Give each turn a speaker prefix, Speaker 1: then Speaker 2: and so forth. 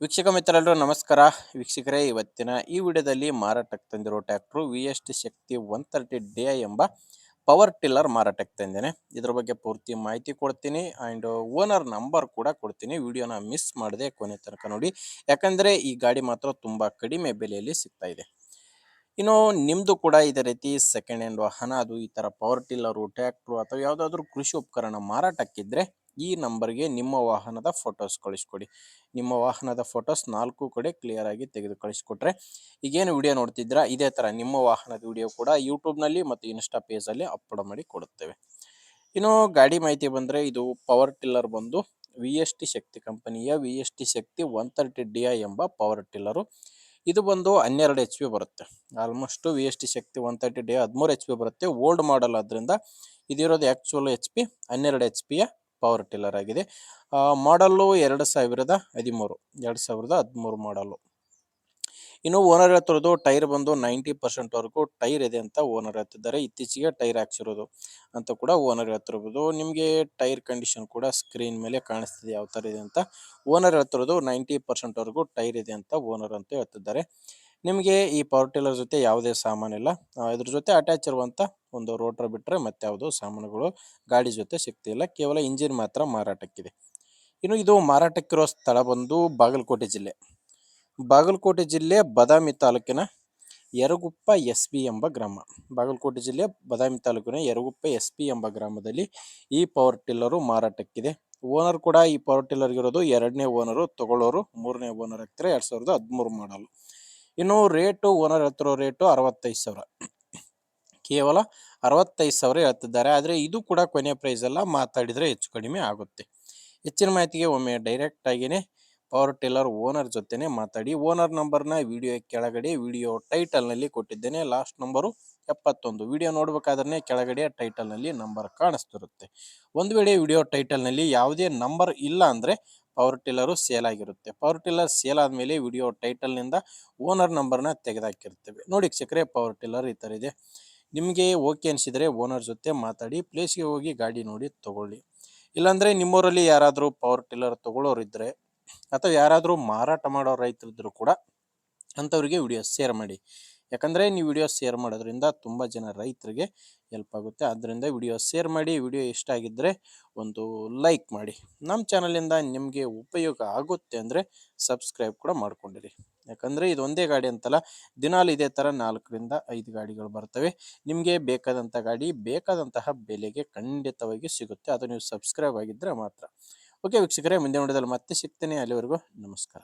Speaker 1: ವೀಕ್ಷಕ ಮಿತ್ರರೆಲ್ಲರೂ ನಮಸ್ಕಾರ. ವೀಕ್ಷಕರೇ, ಇವತ್ತಿನ ಈ ವಿಡಿಯೋದಲ್ಲಿ ಮಾರಾಟಕ್ಕೆ ತಂದಿರೋ ಟ್ರ್ಯಾಕ್ಟರ್ VST ಶಕ್ತಿ 130 ಎಂಬ ಪವರ್ ಟಿಲ್ಲರ್ ಮಾರಾಟಕ್ಕೆ ತಂದೇನೆ. ಇದ್ರ ಬಗ್ಗೆ ಪೂರ್ತಿ ಮಾಹಿತಿ ಕೊಡ್ತೀನಿ ಆ್ಯಂಡ್ ಓನರ್ ನಂಬರ್ ಕೂಡ ಕೊಡ್ತೀನಿ. ವಿಡಿಯೋನ ಮಿಸ್ ಮಾಡದೆ ಕೊನೆ ತನಕ ನೋಡಿ, ಯಾಕಂದರೆ ಈ ಗಾಡಿ ಮಾತ್ರ ತುಂಬ ಕಡಿಮೆ ಬೆಲೆಯಲ್ಲಿ ಸಿಗ್ತಾ ಇದೆ. ಇನ್ನು ನಿಮ್ಮದು ಕೂಡ ಇದೇ ರೀತಿ ಸೆಕೆಂಡ್ ಹ್ಯಾಂಡ್ ವಾಹನ, ಅದು ಈ ಥರ ಪವರ್ ಟಿಲ್ಲರು, ಟ್ರ್ಯಾಕ್ಟ್ರು ಅಥವಾ ಯಾವುದಾದ್ರೂ ಕೃಷಿ ಉಪಕರಣ ಮಾರಾಟಕ್ಕಿದ್ದರೆ ಈ ನಂಬರ್ಗೆ ನಿಮ್ಮ ವಾಹನದ ಫೋಟೋಸ್ ಕಳಿಸ್ಕೊಡಿ. ನಿಮ್ಮ ವಾಹನದ ಫೋಟೋಸ್ 4 ಕಡೆ ಕ್ಲಿಯರ್ ಆಗಿ ತೆಗೆದು ಕಳಿಸ್ಕೊಟ್ರೆ, ಈಗೇನು ವಿಡಿಯೋ ನೋಡ್ತಿದ್ದೀರಾ ಇದೇ ಥರ ನಿಮ್ಮ ವಾಹನದ ವಿಡಿಯೋ ಕೂಡ ಯೂಟ್ಯೂಬ್ನಲ್ಲಿ ಮತ್ತು ಇನ್ಸ್ಟಾ ಪೇಜಲ್ಲಿ ಅಪ್ಲೋಡ್ ಮಾಡಿ ಕೊಡುತ್ತೇವೆ. ಇನ್ನು ಗಾಡಿ ಮಾಹಿತಿ ಬಂದರೆ, ಇದು ಪವರ್ ಟಿಲ್ಲರ್ ಬಂದು VST ಶಕ್ತಿ ಕಂಪನಿಯ VST ಶಕ್ತಿ 130 ಎಂಬ ಪವರ್ ಟಿಲ್ಲರು. ಇದು ಬಂದು 12 HP ಬರುತ್ತೆ. ಆಲ್ಮೋಸ್ಟ್ VST ಶಕ್ತಿ 130 13 HP ಬರುತ್ತೆ. ಓಲ್ಡ್ ಮಾಡಲ್ ಆದ್ದರಿಂದ ಇದಿರೋದು actual HP 12 HP power tiller ಆಗಿದೆ. ಮಾಡಲ್ಲು 2013 ಮಾಡಲ್ಲು. ಇನ್ನು ಓನರ್ ಹೇಳ್ತಿರೋದು ಟೈರ್ ಬಂದು 90% ವರೆಗೂ ಟೈರ್ ಇದೆ ಅಂತ ಓನರ್ ಹೇಳ್ತಿದ್ದಾರೆ. ಇತ್ತೀಚೆಗೆ ಟೈರ್ ಹಾಕ್ಸಿರೋದು ಅಂತ ಕೂಡ ಓನರ್ ಹೇಳ್ತಿರ್ಬೋದು. ನಿಮಗೆ ಟೈರ್ ಕಂಡೀಷನ್ ಕೂಡ ಸ್ಕ್ರೀನ್ ಮೇಲೆ ಕಾಣಿಸ್ತಿದೆ ಯಾವ ಥರ ಇದೆ ಅಂತ. ಓನರ್ ಹೇಳ್ತಿರೋದು 90% ವರೆಗೂ ಟೈರ್ ಇದೆ ಅಂತ ಓನರ್ ಅಂತ ಹೇಳ್ತಿದ್ದಾರೆ. ನಿಮಗೆ ಈ ಪವರ್ ಟಿಲ್ಲರ್ ಜೊತೆ ಯಾವುದೇ ಸಾಮಾನಿಲ್ಲ. ಇದ್ರ ಜೊತೆ ಅಟ್ಯಾಚ್ ಇರುವಂಥ ಒಂದು ರೋಟರ್ ಬಿಟ್ಟರೆ ಮತ್ತೆ ಯಾವುದೋ ಸಾಮಾನುಗಳು ಗಾಡಿ ಜೊತೆ ಸಿಗ್ತಿಲ್ಲ. ಕೇವಲ ಇಂಜಿನ್ ಮಾತ್ರ ಮಾರಾಟಕ್ಕಿದೆ. ಇನ್ನು ಇದು ಮಾರಾಟಕ್ಕಿರೋ ಸ್ಥಳ ಬಂದು ಬಾಗಲಕೋಟೆ ಜಿಲ್ಲೆ ಬದಾಮಿ ತಾಲೂಕಿನ ಯರಗುಪ್ಪ SP ಎಂಬ ಗ್ರಾಮ. ಬಾಗಲಕೋಟೆ ಜಿಲ್ಲೆ ಬದಾಮಿ ತಾಲೂಕಿನ ಯರಗುಪ್ಪ SP ಎಂಬ ಗ್ರಾಮದಲ್ಲಿ ಈ ಪವರ್ ಟಿಲ್ಲರು ಮಾರಾಟಕ್ಕಿದೆ. ಓನರ್ ಕೂಡ ಈ ಪವರ್ ಟಿಲ್ಲರ್ಗಿರೋದು 2ನೇ ಓನರು, ತಗೊಳ್ಳೋರು 3ನೇ ಓನರ್ ಆಗ್ತಾರೆ. 2013 ಮಾಡಲು. ಇನ್ನು ಓನರ್ ಹೇಳ್ತಿರೋ ರೇಟು 65,000, ಕೇವಲ 65,000 ಹೇಳ್ತಿದ್ದಾರೆ. ಆದರೆ ಇದು ಕೂಡ ಕೊನೆ ಪ್ರೈಸ್ ಅಲ್ಲ, ಮಾತಾಡಿದರೆ ಹೆಚ್ಚು ಕಡಿಮೆ ಆಗುತ್ತೆ. ಹೆಚ್ಚಿನ ಮಾಹಿತಿಗೆ ಒಮ್ಮೆ ಡೈರೆಕ್ಟ್ ಆಗಿಯೇ ಪವರ್ ಟಿಲ್ಲರ್ ಓನರ್ ಜೊತೆನೇ ಮಾತಾಡಿ. ಓನರ್ ನಂಬರ್ನ ವಿಡಿಯೋ ಕೆಳಗಡೆ ವಿಡಿಯೋ ಟೈಟಲ್ನಲ್ಲಿ ಕೊಟ್ಟಿದ್ದೇನೆ. Last number 71. ವಿಡಿಯೋ ನೋಡಬೇಕಾದ್ರೆ ಕೆಳಗಡೆ ಟೈಟಲ್ನಲ್ಲಿ ನಂಬರ್ ಕಾಣಿಸ್ತಿರುತ್ತೆ. ಒಂದು ವೇಳೆ ವಿಡಿಯೋ ಟೈಟಲ್ನಲ್ಲಿ ಯಾವುದೇ ನಂಬರ್ ಇಲ್ಲ ಅಂದರೆ ಪವರ್ ಟಿಲ್ಲರು ಸೇಲ್ ಆಗಿರುತ್ತೆ. ಪವರ್ ಟಿಲ್ಲರ್ ಸೇಲ್ ಆದಮೇಲೆ ವಿಡಿಯೋ ಟೈಟಲ್ನಿಂದ ಓನರ್ ನಂಬರ್ನ ತೆಗೆದಾಕಿರ್ತೇವೆ. ನೋಡಿ ವೀಕ್ಷಕರೇ, ಪವರ್ ಟಿಲ್ಲರ್ ಈ ಥರ ಇದೆ. ನಿಮಗೆ ಓಕೆ ಅನಿಸಿದರೆ ಓನರ್ ಜೊತೆ ಮಾತಾಡಿ ಪ್ಲೇಸ್ಗೆ ಹೋಗಿ ಗಾಡಿ ನೋಡಿ ತಗೊಳ್ಳಿ. ಇಲ್ಲಾಂದರೆ ನಿಮ್ಮೂರಲ್ಲಿ ಯಾರಾದರೂ ಪವರ್ ಟಿಲ್ಲರ್ ತೊಗೊಳ್ಳೋರಿದ್ದರೆ ಅಥವಾ ಯಾರಾದರೂ ಮಾರಾಟ ಮಾಡೋ ರೈತರಿದ್ದರೂ ಕೂಡ ಅಂಥವ್ರಿಗೆ ವಿಡಿಯೋ ಶೇರ್ ಮಾಡಿ. ಯಾಕಂದರೆ ನೀವು ವಿಡಿಯೋ ಶೇರ್ ಮಾಡೋದ್ರಿಂದ ತುಂಬ ಜನ ರೈತರಿಗೆ ಹೆಲ್ಪ್ ಆಗುತ್ತೆ. ಆದ್ದರಿಂದ ವಿಡಿಯೋ ಶೇರ್ ಮಾಡಿ. ವಿಡಿಯೋ ಇಷ್ಟ ಆಗಿದ್ದರೆ ಒಂದು ಲೈಕ್ ಮಾಡಿ. ನಮ್ಮ ಚಾನಲಿಂದ ನಿಮಗೆ ಉಪಯೋಗ ಆಗುತ್ತೆ ಅಂದರೆ ಸಬ್ಸ್ಕ್ರೈಬ್ ಕೂಡ ಮಾಡ್ಕೊಂಡಿರಿ. ಯಾಕಂದರೆ ಇದು ಒಂದೇ ಗಾಡಿ ಅಂತಲ್ಲ, ದಿನಾಲು ಇದೇ ಥರ 4ರಿಂದ 5 ಗಾಡಿಗಳು ಬರ್ತವೆ. ನಿಮಗೆ ಬೇಕಾದಂಥ ಗಾಡಿ ಬೇಕಾದಂತಹ ಬೆಲೆಗೆ ಖಂಡಿತವಾಗಿ ಸಿಗುತ್ತೆ. ಅದು ನೀವು ಸಬ್ಸ್ಕ್ರೈಬ್ ಆಗಿದ್ದರೆ ಮಾತ್ರ. ಓಕೆ ವೀಕ್ಷಕರೇ, ಮುಂದಿನ ವಿಡಿಯೋದಲ್ಲಿ ಮತ್ತೆ ಸಿಗ್ತೇನೆ. ಅಲ್ಲಿವರೆಗೂ ನಮಸ್ಕಾರ.